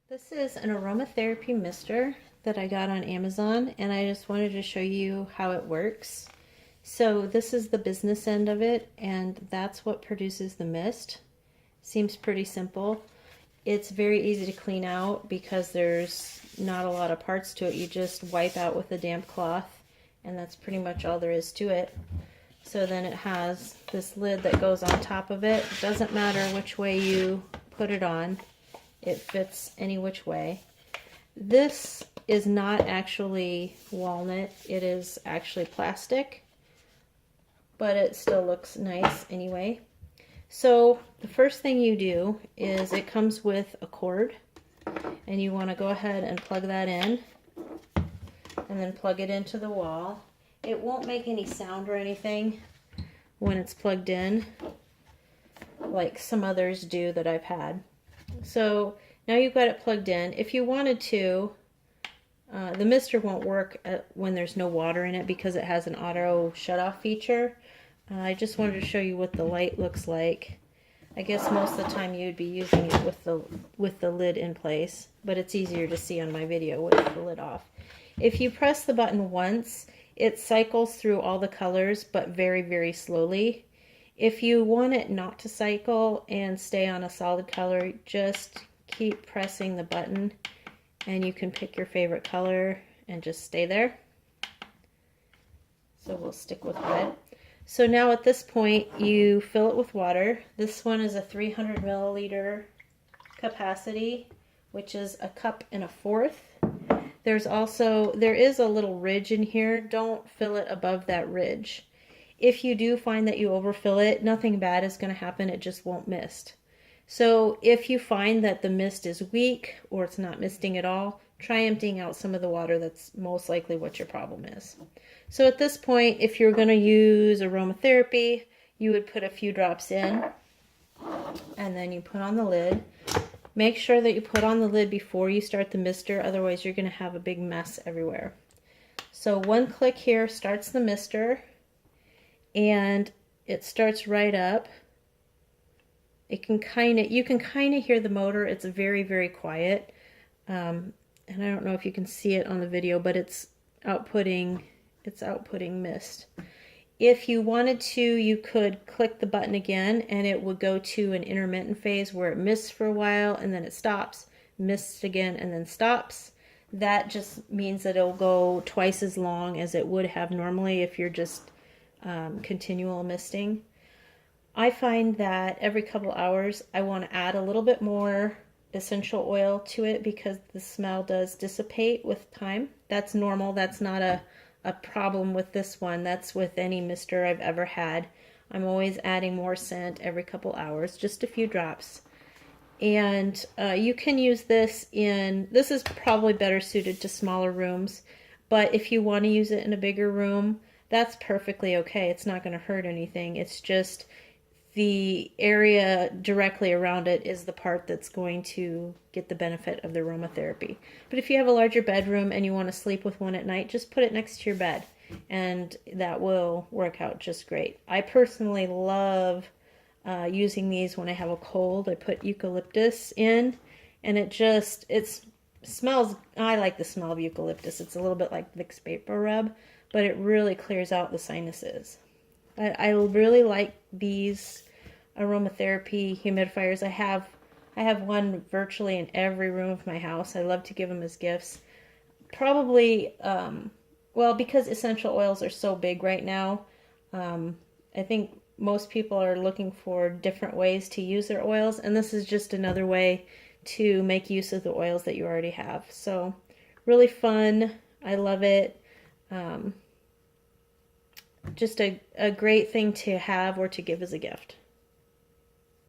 This is an aromatherapy mister that I got on Amazon, and I just wanted to show you how it works. So this is the business end of it, and that's what produces the mist. Seems pretty simple. It's very easy to clean out because there's not a lot of parts to it. You just wipe out with a damp cloth, and that's pretty much all there is to it. So then it has this lid that goes on top of it. It doesn't matter which way you put it on. It fits any which way. This is not actually walnut. It is actually plastic, but it still looks nice anyway. So the first thing you do is it comes with a cord, and you want to go ahead and plug that in and then plug it into the wall. It won't make any sound or anything when it's plugged in like some others do that I've had. So now you've got it plugged in. If you wanted to, the mister won't work when there's no water in it because it has an auto shut-off feature. I just wanted to show you what the light looks like. I guess most of the time you'd be using it with the lid in place, but it's easier to see on my video with the lid off. If you press the button once, it cycles through all the colors, but very, very slowly. If you want it not to cycle and stay on a solid color, just keep pressing the button and you can pick your favorite color and just stay there. So we'll stick with red. So now at this point you fill it with water. This one is a 300 milliliter capacity, which is a cup and a fourth. There is a little ridge in here. Don't fill it above that ridge. If you do find that you overfill it, nothing bad is going to happen. It just won't mist. So if you find that the mist is weak or it's not misting at all, try emptying out some of the water. That's most likely what your problem is. So at this point, if you're going to use aromatherapy, you would put a few drops in and then you put on the lid. Make sure that you put on the lid before you start the mister, otherwise you're going to have a big mess everywhere. So one click here starts the mister. And it starts right up. You can kind of hear the motor. It's very, very quiet. And I don't know if you can see it on the video, but it's outputting mist. If you wanted to, you could click the button again and it would go to an intermittent phase where it mists for a while and then it stops, mists again and then stops. That just means that it'll go twice as long as it would have normally if you're just continual misting. I find that every couple hours I want to add a little bit more essential oil to it because the smell does dissipate with time. That's normal. That's not a problem with this one. That's with any mister I've ever had. I'm always adding more scent every couple hours, just a few drops. And you can use this this is probably better suited to smaller rooms, but if you want to use it in a bigger room, that's perfectly okay. It's not going to hurt anything. It's just the area directly around it is the part that's going to get the benefit of the aromatherapy. But if you have a larger bedroom and you want to sleep with one at night, just put it next to your bed and that will work out just great. I personally love using these when I have a cold. I put eucalyptus in and it smells, I like the smell of eucalyptus. It's a little bit like Vicks Vapor Rub, but it really clears out the sinuses. I really like these aromatherapy humidifiers. I have one virtually in every room of my house. I love to give them as gifts. Probably, well, because essential oils are so big right now, I think most people are looking for different ways to use their oils, and this is just another way to make use of the oils that you already have. So really fun. I love it. Just a great thing to have or to give as a gift.